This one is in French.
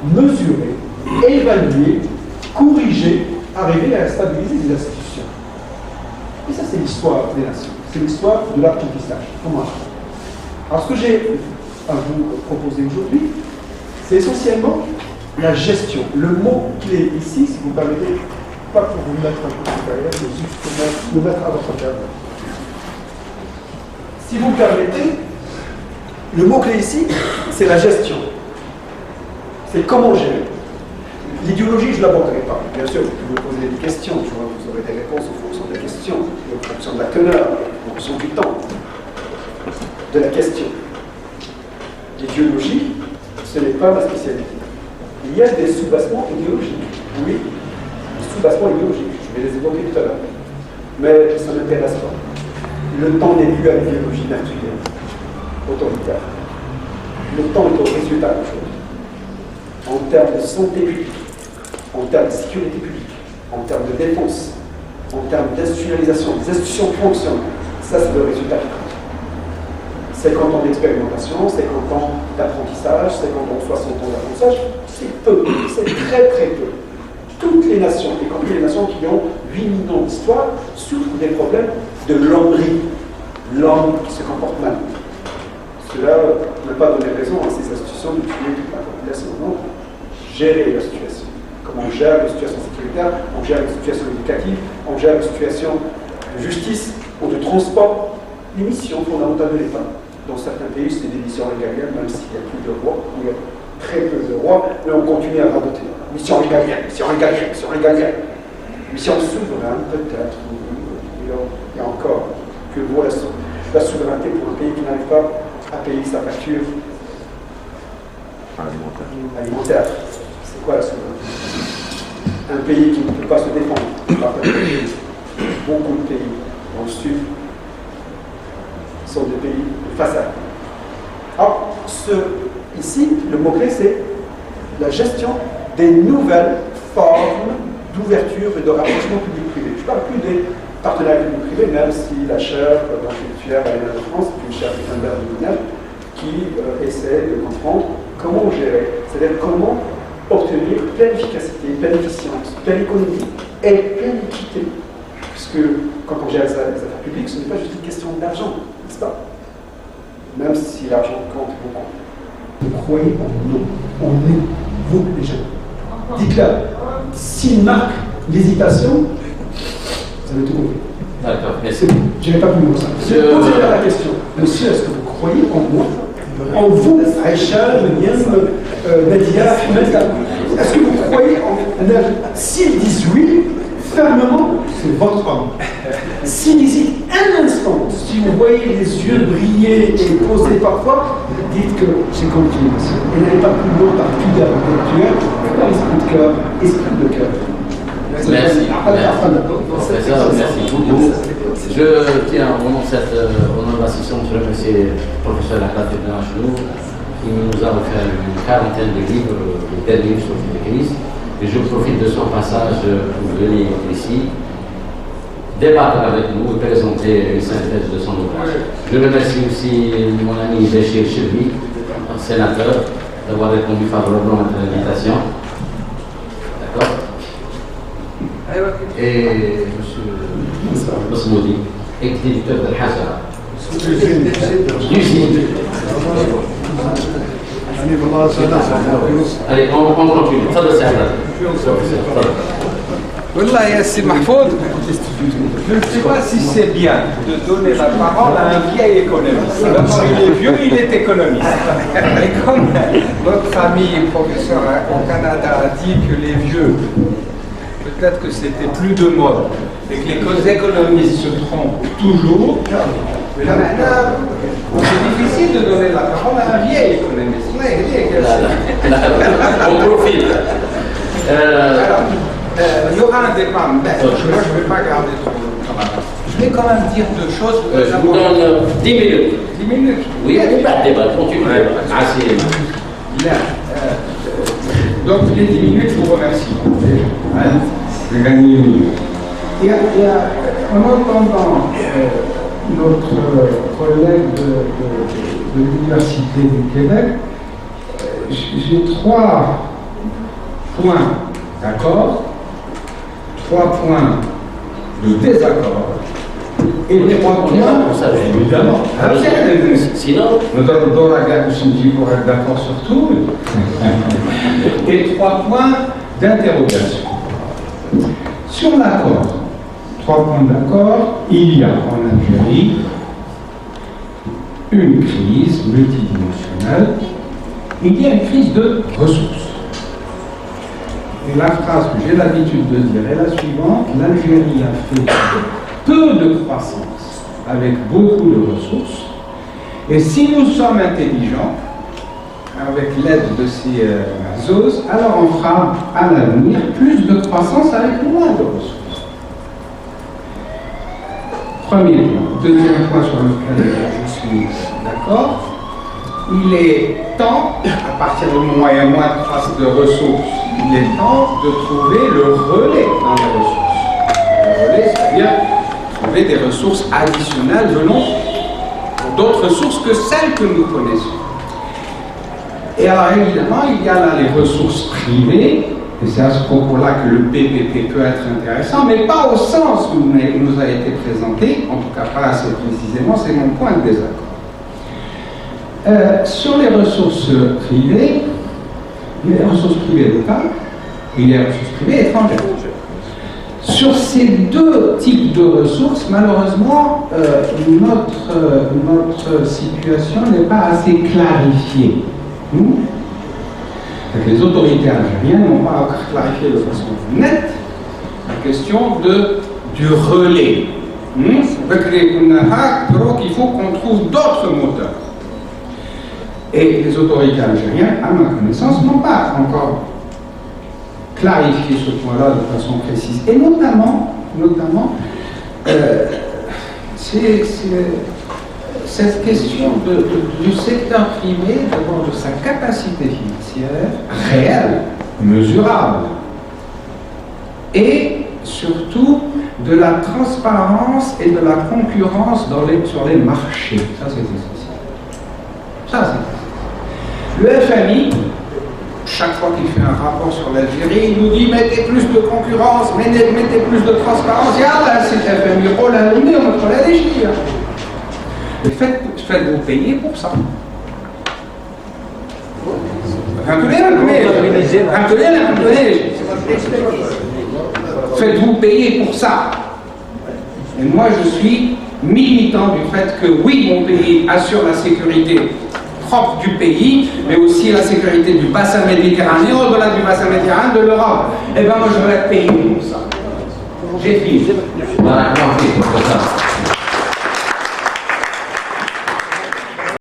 mesurer, évaluer, corriger, arriver à stabiliser les institutions. Et ça, c'est l'histoire des nations. C'est l'histoire de l'apprentissage. Comment apprendre? Alors, ce que j'ai à vous proposer aujourd'hui, c'est essentiellement la gestion. Le mot-clé ici, si vous permettez, pas pour vous mettre un peu supérieur, mais juste pour nous mettre à votre terme. Si vous permettez, le mot-clé ici, c'est la gestion. C'est comment gérer. L'idéologie, je ne l'aborderai pas. Bien sûr, vous pouvez poser des questions, tu vois, vous aurez des réponses en fonction des questions, en fonction de la teneur, en fonction du temps, de la question. L'idéologie, ce n'est pas ma spécialité. Il y a des sous-bassements idéologiques. Oui, des sous-bassements idéologiques. Je vais les évoquer tout à l'heure. Mais ça ne m'intéresse pas. Le temps n'est plus à l'idéologie meurtrière, autoritaire. Le temps est au résultat de choses. En termes de santé publique, en termes de sécurité publique, en termes de défense, en termes d'industrialisation, des institutions fonctionnent. Ça, c'est le résultat qui compte. 50 ans d'expérimentation, 50 ans d'apprentissage, 50 ans, 60 ans d'apprentissage, c'est peu, c'est très très peu. Toutes les nations, y compris les nations qui ont 8000 ans d'histoire, souffrent des problèmes de l'homerie, l'homme qui se comporte mal. Cela n'a pas donné raison à ces institutions de tuer toute la population. Non, gérer la situation. Comment on gère les situations sécuritaires, on gère les situations éducatives, on gère les situations de justice ou de transport, les missions fondamentales de l'État. Dans certains pays, c'est des missions régaliennes, même s'il y a plus de rois, ou il y a très peu de rois, mais on continue à radoter. Mission régalienne, mission régalienne, mission régalienne. Mission souveraine, peut-être. Il y a encore que vaut la souveraineté pour un pays qui n'arrive pas à payer sa facture alimentaire. C'est quoi la souveraineté? Un pays qui ne peut pas se défendre. Beaucoup de pays dans le sud sont des pays de façade. Alors, ici, le mot-clé, c'est la gestion des nouvelles formes d'ouverture et de rapprochement public-privé. Je ne parle plus des partenariats public-privés, même si la chaire d'intellectuelle à l'État de France, une chaire de qui essaie de comprendre comment gérer, c'est-à-dire comment obtenir pleine efficacité, pleine efficience, pleine économie et pleine équité. Puisque quand on gère les affaires publiques, ce n'est pas juste une question d'argent, n'est-ce pas? Même si l'argent compte beaucoup. Vous croyez en nous, en nous, vous les gens. Dites-le. S'il marque l'hésitation, vous avez tout compris. D'accord, merci. Je n'ai pas plus loin que ça. Posez la question. Monsieur, est-ce que vous croyez en moi? En vous, Aïcha, Meniam, Nadia, est-ce que vous croyez en elle? S'ils disent oui, fermement, c'est votre homme. S'ils hésitent un instant, si vous voyez les yeux briller et poser parfois, dites que j'ai compris, monsieur. Et n'allez pas plus loin par pudeur intellectuelle, par esprit de cœur, esprit de cœur. Merci. Professeur, merci beaucoup. Je tiens vraiment au nom de l'assistant de remercier le professeur Lacan Blanchenoux qui nous a offert une quarantaine de livres, les derniers livres sur le crise. Et je profite de son passage pour venir ici, débattre avec nous et présenter une synthèse de son ouvrage. Je remercie aussi mon ami Béchir Chirbi, sénateur, d'avoir répondu favorablement à l'invitation. D'accord? Et M. Osmoudi, ex-directeur de Hajara. Du site. Allez, on continue. Wallah, Yassine Mahfoud, je ne sais pas si c'est bien de donner la parole à un vieil économiste. D'abord, il est vieux, il est économiste. Et comme notre ami professeur au Canada a dit que les vieux, peut-être que c'était plus de mode, et que les économistes se trompent toujours, c'est difficile de donner la parole à un vieil économiste. On profite. Il y aura un débat, mais moi je ne vais pas garder trop longtemps. Je vais quand même dire deux choses. Je vous donne 10 minutes. 10 minutes? Oui, il n'y a pas de débat, continue. Bien. Donc les 10 minutes, je vous remercie. J'ai gagné une minute. En entendant notre collègue de l'Université du Québec, j'ai trois points d'accord, 3 points de désaccord, et 3 points, évidemment. Sinon, Dans la guerre dit pour être d'accord sur tout, et 3 points d'interrogation. Sur l'accord, 3 points d'accord, il y a en Algérie une crise multidimensionnelle, il y a une crise de ressources. Et la phrase que j'ai l'habitude de dire est la suivante: l'Algérie a fait peu de croissance avec beaucoup de ressources, et si nous sommes intelligents, avec l'aide de ces ZOS, alors on fera à l'avenir plus de croissance avec moins de ressources. Premier point. Deuxième point sur lequel je suis d'accord, il est temps, à partir du moment où il y a moins de ressources, il est temps de trouver le relais dans les ressources. Le relais, c'est-à-dire trouver des ressources additionnelles venant d'autres sources que celles que nous connaissons. Et alors évidemment, il y a là les ressources privées, et c'est à ce propos-là que le PPP peut être intéressant, mais pas au sens où il nous a été présenté, en tout cas pas assez précisément, c'est mon point de désaccord. Sur les ressources privées, il y a les ressources privées locales et les ressources privées étrangères. Sur ces deux types de ressources, malheureusement, notre situation n'est pas assez clarifiée. Les autorités algériennes n'ont pas encore clarifié de façon nette la question du relais. Il faut qu'on trouve d'autres moteurs. Et les autorités algériennes, à ma connaissance, n'ont pas encore clarifié ce point-là de façon précise. Et notamment cette question du secteur privé, d'abord de sa capacité financière réelle, mesurable, et surtout de la transparence et de la concurrence sur les marchés. Ça, c'est essentiel. Ça, c'est essentiel. Le FMI, chaque fois qu'il fait un rapport sur l'Algérie, il nous dit mettez plus de concurrence, mettez plus de transparence. Et là, c'est le FMI, oh là, on montre la déchire. Faites-vous payer pour ça. Faites-vous payer pour ça. Et moi, je suis militant du fait que oui, mon pays assure la sécurité propre du pays, mais aussi la sécurité du bassin méditerranéen, au-delà du bassin méditerranéen, de l'Europe. Eh bien, moi, je vais être payé pour ça. J'ai fini. voilà,